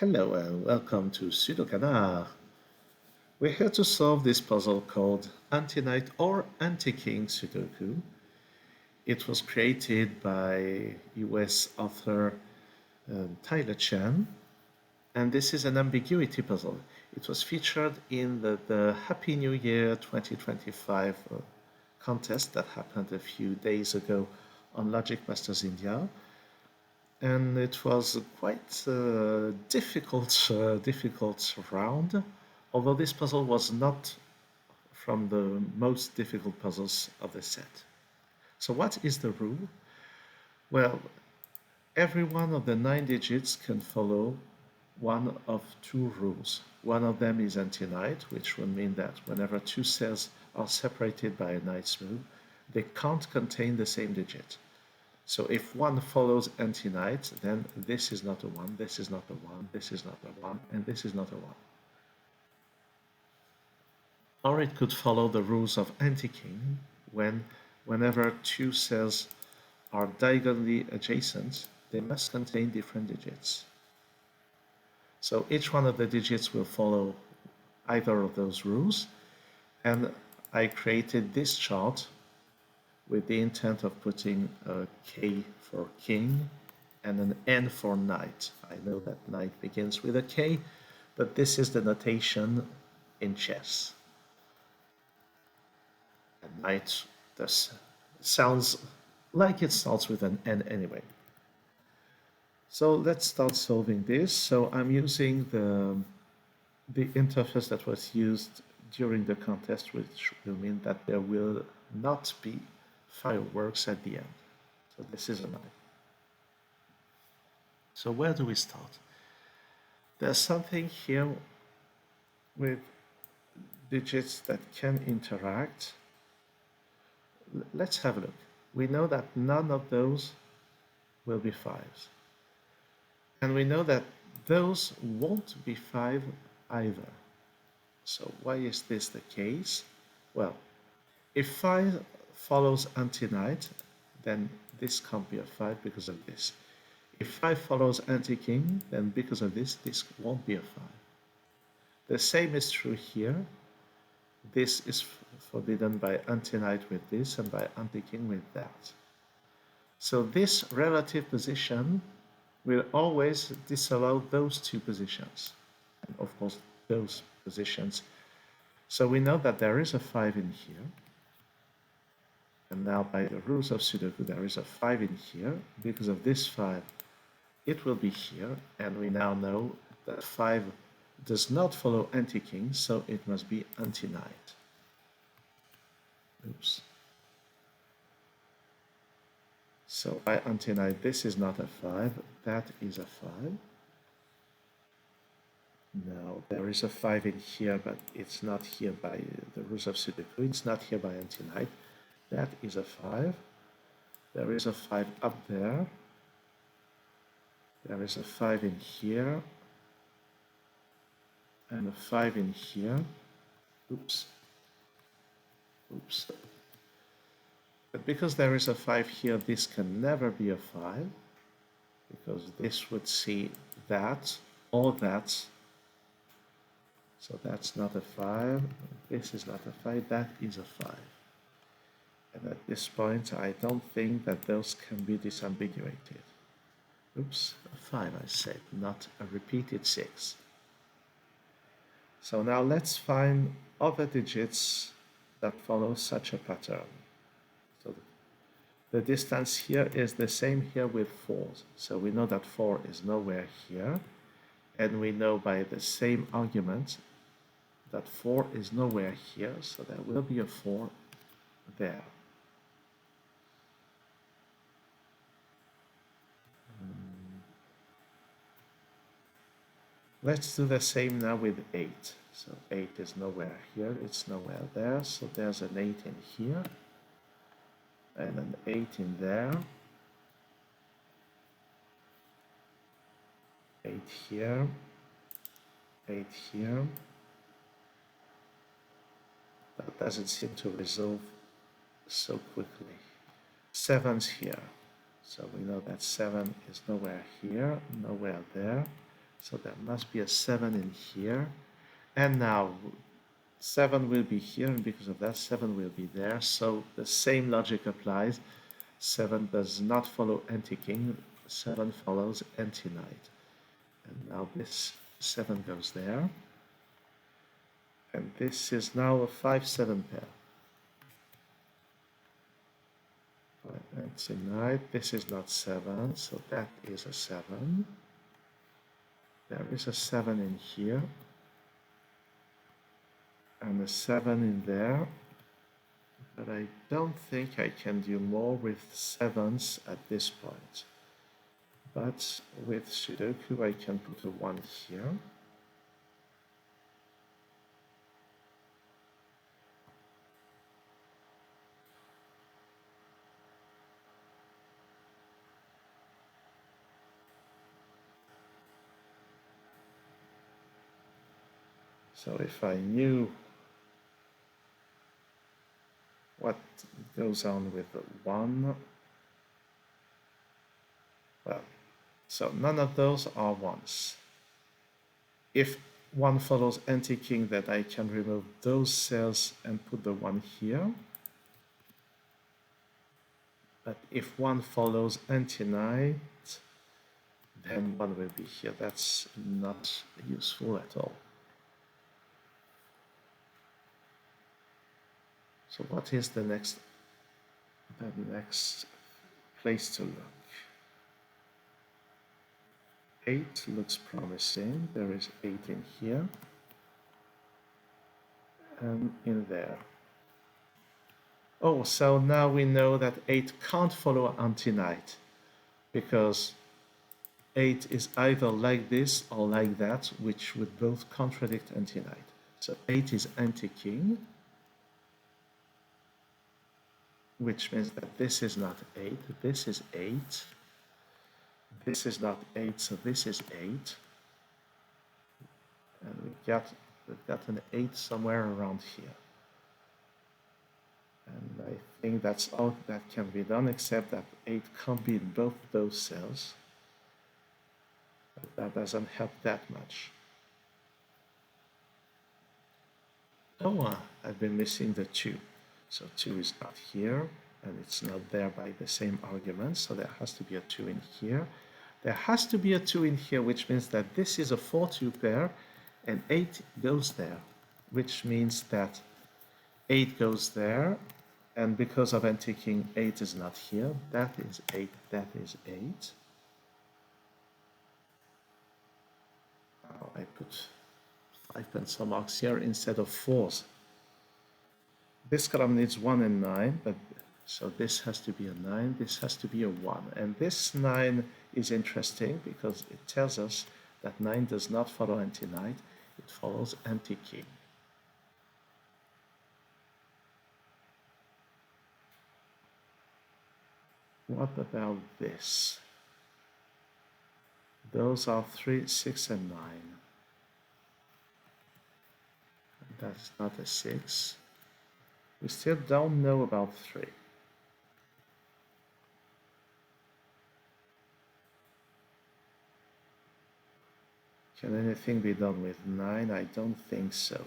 Hello and welcome to SudoKanard. We're here to solve this puzzle called Antiknight or Antiking Sudoku. It was created by US author Tyler Chen, and this is an ambiguity puzzle. It was featured in the Happy New Year 2025 contest that happened a few days ago on Logic Masters India, and it was quite a difficult round, although this puzzle was not from the most difficult puzzles of the set. So what is the rule? Well, every one of the 9 digits can follow one of two rules. One of them is anti-knight, which will mean that whenever two cells are separated by a knight's move, they can't contain the same digit. So if one follows anti-knight, then this is not a 1, this is not a 1, this is not a 1, and this is not a 1. Or it could follow the rules of Antiking, whenever two cells are diagonally adjacent, they must contain different digits. So each one of the digits will follow either of those rules, and I created this chart with the intent of putting a K for king and an N for knight. I know that knight begins with a K, but this is the notation in chess. And knight sounds like it starts with an N anyway. So let's start solving this. So I'm using the interface that was used during the contest, which will mean that there will not be fireworks at the end. So this is a knight. So where do we start? There's something here with digits that can interact. Let's have a look. We know that none of those will be 5s. And we know that those won't be 5 either. So why is this the case? Well, if 5 follows anti-knight, then this can't be a 5 because of this. If 5 follows anti-king, then because of this won't be a 5. The same is true here. This is forbidden by anti-knight with this and by anti-king with that. So this relative position will always disallow those two positions, and of course those positions. So we know that there is a 5 in here. And now by the rules of Sudoku, there is a 5 in here. Because of this 5, it will be here. And we now know that 5 does not follow anti-king, so it must be anti-knight. Oops. So by anti-knight, this is not a 5, that is a 5. Now there is a 5 in here, but it's not here by the rules of Sudoku, it's not here by anti-knight. That is a 5. There is a 5 up there. There is a 5 in here. And a 5 in here. Oops. Oops. But because there is a 5 here, this can never be a 5. Because this would see that or that. So that's not a 5. This is not a 5. That is a 5. And at this point, I don't think that those can be disambiguated. Oops, a 5 I said, not a repeated 6. So now let's find other digits that follow such a pattern. So the distance here is the same here with 4s. So we know that 4 is nowhere here. And we know by the same argument that 4 is nowhere here. So there will be a 4 there. Let's do the same now with 8. So 8 is nowhere here, it's nowhere there. So there's an 8 in here, and an 8 in there, 8 here, 8 here. That doesn't seem to resolve so quickly. 7's here. So we know that 7 is nowhere here, nowhere there. So there must be a 7 in here. And now 7 will be here, and because of that, 7 will be there. So the same logic applies. 7 does not follow Antiking, 7 follows Antiknight. And now this 7 goes there. And this is now a 5-7 pair. Antiknight, this is not 7, so that is a 7. There is a 7 in here. And a 7 in there. But I don't think I can do more with 7s at this point. But with Sudoku, I can put a 1 here. So if I knew what goes on with the 1, well, so none of those are 1s. If 1 follows Antiking, then I can remove those cells and put the 1 here. But if 1 follows Antiknight, then 1 will be here. That's not useful at all. So what is the next place to look? 8 looks promising. There is 8 in here and in there. Oh, so now we know that 8 can't follow Antiknight because 8 is either like this or like that, which would both contradict Antiknight. So 8 is Antiking, which means that this is not 8, this is 8. This is not 8, so this is 8. And we've got an 8 somewhere around here. And I think that's all that can be done, except that 8 can't be in both those cells. But that doesn't help that much. Oh, I've been missing the 2. So 2 is not here, and it's not there by the same argument, so there has to be a 2 in here. There has to be a 2 in here, which means that this is a 4-2 pair, and 8 goes there, which means that 8 goes there, and because of Antiking, 8 is not here. That is 8, that is 8. Oh, I put 5 pencil marks here instead of 4s. This column needs 1 and 9, but so this has to be a 9, this has to be a 1. And this 9 is interesting because it tells us that 9 does not follow Antiknight, it follows Antiking. What about this? Those are 3, 6, and 9. That's not a 6. We still don't know about 3. Can anything be done with 9? I don't think so.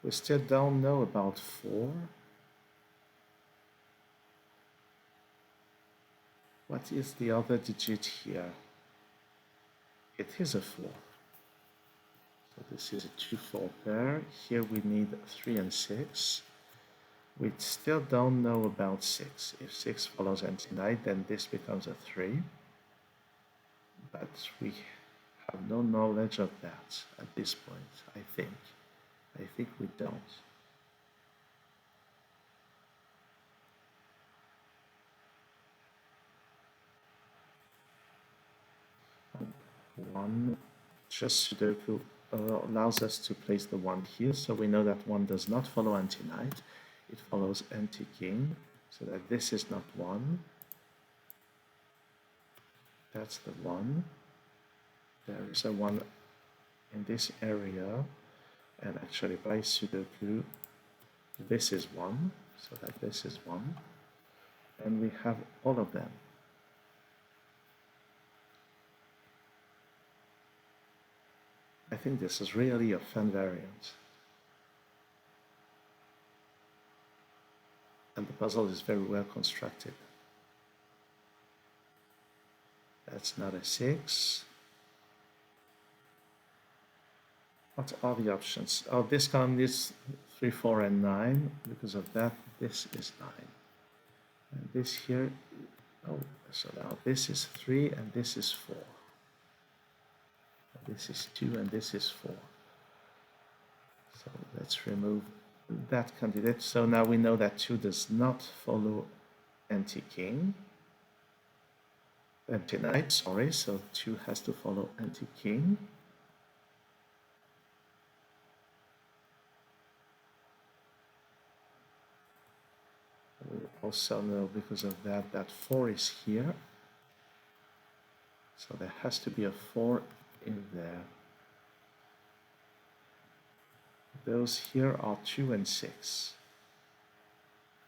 We still don't know about 4. What is the other digit here? It is a 4. So this is a 2-4 pair. Here we need 3 and 6. We still don't know about 6. If 6 follows Antiknight, then this becomes a 3. But we have no knowledge of that at this point, I think. I think we don't. One, just Sudoku allows us to place the 1 here, so we know that 1 does not follow Antiknight. It follows Antiking, so that this is not 1. That's the 1. There is a 1 in this area, and actually by Sudoku, this is 1, so that this is 1. And we have all of them. think this is really a fun variant. And the puzzle is very well constructed. That's not a 6. What are the options? Oh, this column needs 3, 4, and 9. Because of that, this is 9. And this here, oh, so now this is 3 and this is 4. This is 2 and this is 4. So let's remove that candidate. So now we know that 2 does not follow Antiking. Antiknight, sorry, so 2 has to follow Antiking. We also know because of that that 4 is here. So there has to be a 4 in there. Those here are 2 and 6.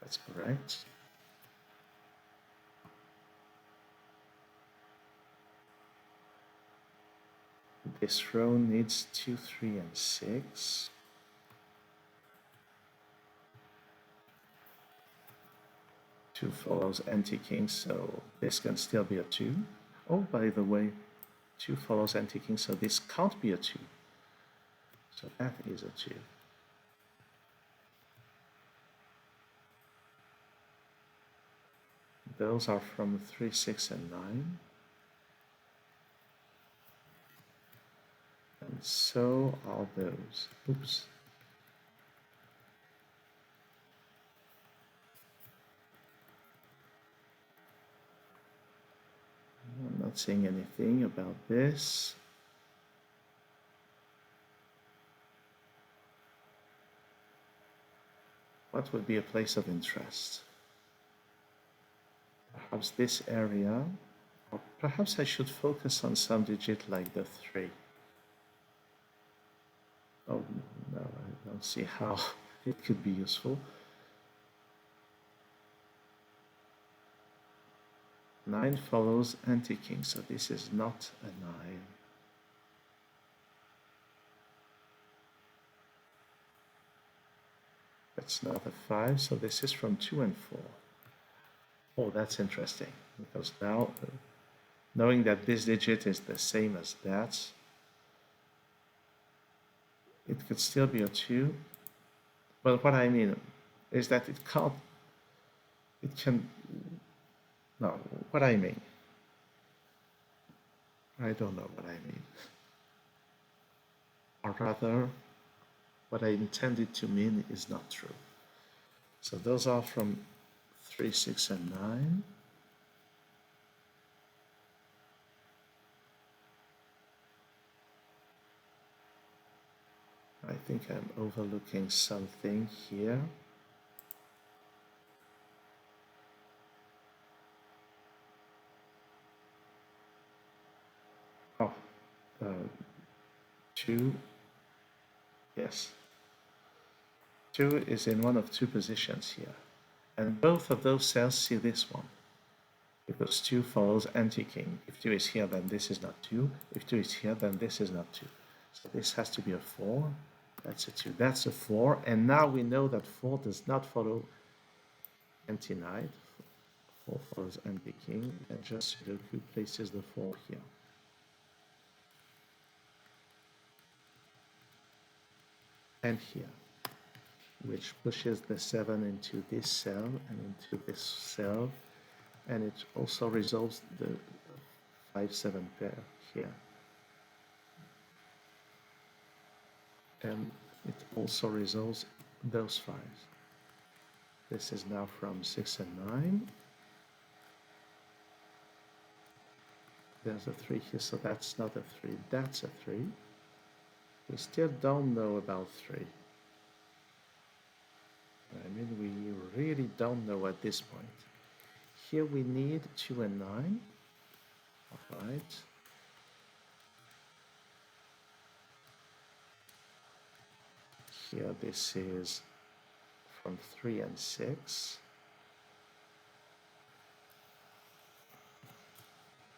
That's correct. This row needs 2, 3, and 6. Two follows Antiking, so this can still be a 2. Oh, by the way, 2 follows Antiking, so this can't be a 2. So that is a 2. Those are from 3, 6, and 9. And so are those. Oops. I'm not saying anything about this. What would be a place of interest? Perhaps this area, or perhaps I should focus on some digit like the 3. Oh, no, I don't see how it could be useful. 9 follows Antiking, so this is not a 9. That's not a 5, so this is from 2 and 4. Oh, that's interesting, because now, knowing that this digit is the same as that, it could still be a 2. But what I mean is that it can, no, what I mean, I don't know what I mean. Or rather, what I intended to mean is not true. So those are from 3, 6, and 9. I think I'm overlooking something here. Oh, 2, yes. 2 is in one of 2 positions here. And both of those cells see this one. Because 2 follows Antiking. If 2 is here, then this is not 2. If 2 is here, then this is not 2. So this has to be a 4. That's a 2. That's a 4. And now we know that 4 does not follow Antiknight. 4 follows Antiking. And just Sudoku places the 4 here. And here, which pushes the 7 into this cell and into this cell, and it also resolves the 5-7 pair here. And it also resolves those 5s. This is now from 6 and 9. There's a 3 here, so that's not a 3, that's a 3. We still don't know about 3. I mean, we really don't know at this point. Here we need 2 and 9. All right. Here this is from 3 and 6.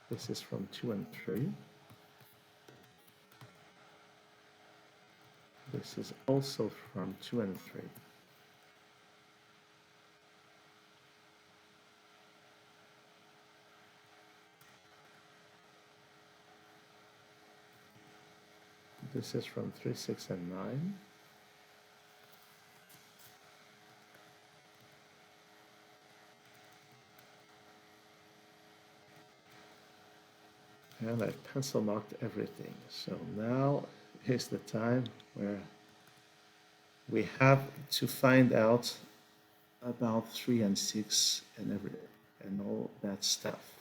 This is from 2 and 3. This is also from 2 and 3. This is from 3, 6, and 9. And I pencil marked everything. So now is the time where we have to find out about 3 and 6 and all that stuff.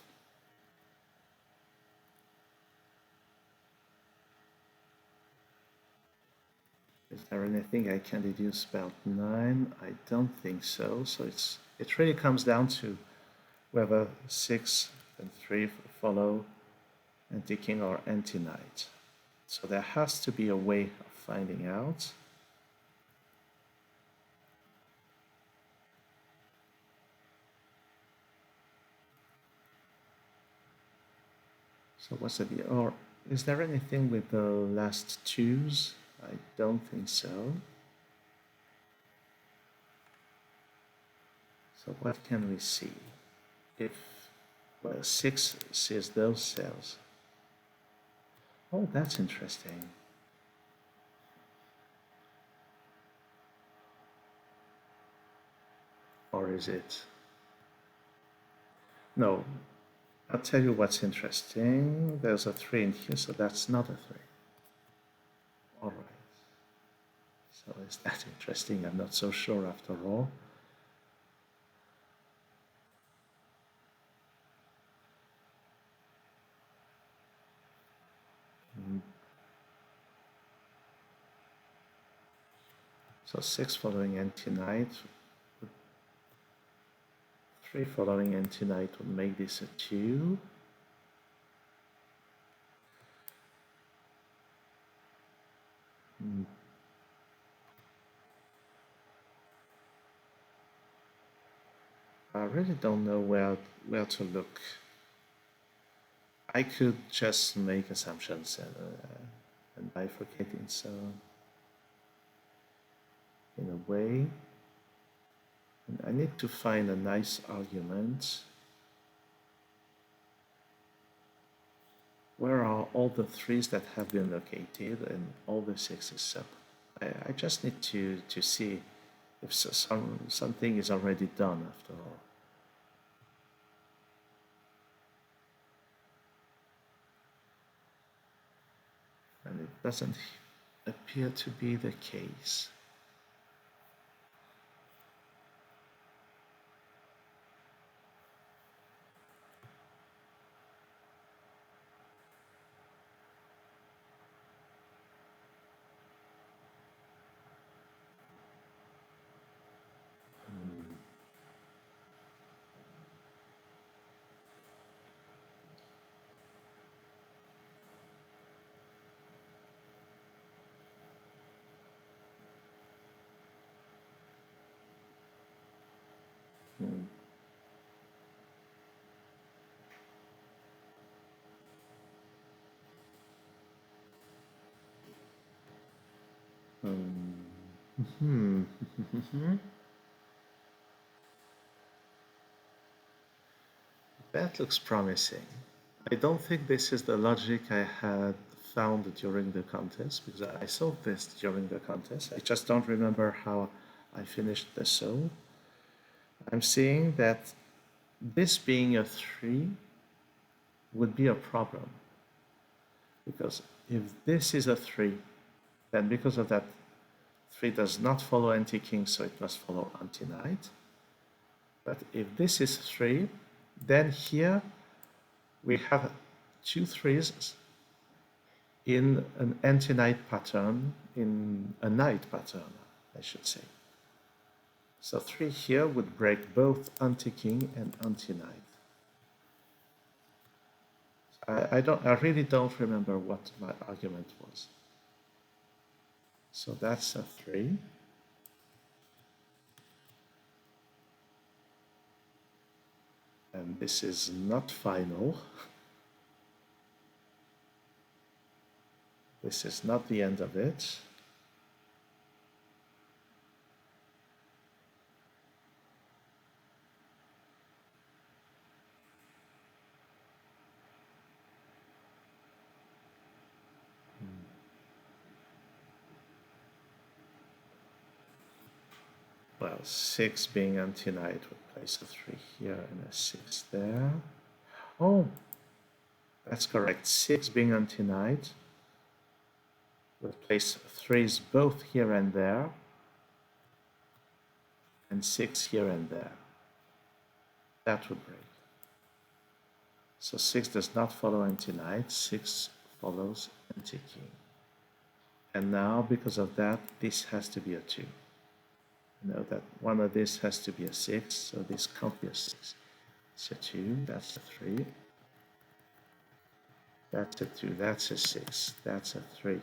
Is there anything I can deduce about 9? I don't think so. So it really comes down to whether 6 and 3 follow Antiking or Antiknight. So there has to be a way of finding out. So what's the deal? Or is there anything with the last 2s? I don't think so. So what can we see? If, well, 6 sees those cells. Oh, that's interesting. Or is it? No, I'll tell you what's interesting. There's a 3 in here, so that's not a 3. All right. So is that interesting? I'm not so sure after all. So 6 following Antiknight, 3 following Antiknight would make this a 2. I really don't know where to look. I could just make assumptions and bifurcating, so in a way, and I need to find a nice argument. Where are all the 3s that have been located and all the 6s? So I just need to see if something is already done after all. And it doesn't appear to be the case. That looks promising. I don't think this is the logic I had found during the contest, because I saw this during the contest. I just don't remember how I finished the soul. I'm seeing that this being a 3 would be a problem. Because if this is a 3, then because of that, 3 does not follow Antiking, so it must follow Antiknight. But if this is 3, then here we have 2 3s in an Antiknight pattern, in a night pattern, I should say. So 3 here would break both Antiking and Antiknight. I really don't remember what my argument was. So that's a 3. And this is not final. This is not the end of it. well, 6 being Antiknight would place a 3 here and a 6 there. Oh, that's correct. 6 being Antiknight would place 3s both here and there, and 6 here and there. That would break. So 6 does not follow Antiknight, 6 follows Antiking. And now, because of that, this has to be a 2. Know that one of this has to be a 6, so this can't be a 6. It's a 2, that's a 3. That's a 2, that's a 6, that's a 3.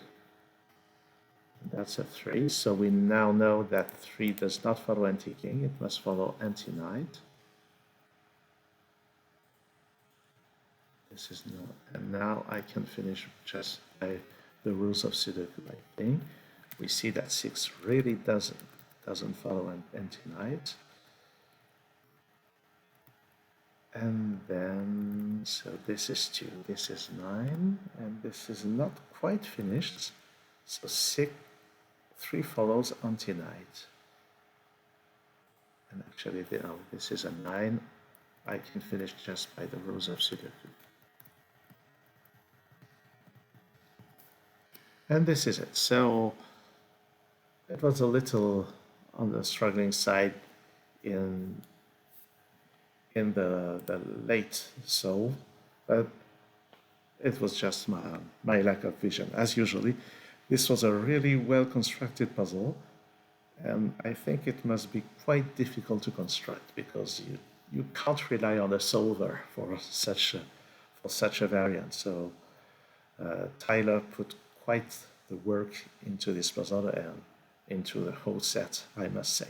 That's a 3, so we now know that 3 does not follow Antiking, it must follow Antiknight. This is not, and now I can finish just by the rules of Sudoku, I think. We see that 6 really doesn't follow Antiknight. And then, so this is 2, this is 9, and this is not quite finished. So 3 follows Antiknight. And actually, this is a 9. I can finish just by the rules of Sudoku. And this is it. So it was a little on the struggling side in the late solve, but it was just my lack of vision. As usually, this was a really well constructed puzzle, and I think it must be quite difficult to construct because you can't rely on a solver for such a variant. So Tyler put quite the work into this puzzle and into the whole set, I must say.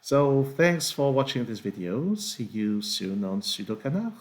So thanks for watching this video. See you soon on SudoKanard.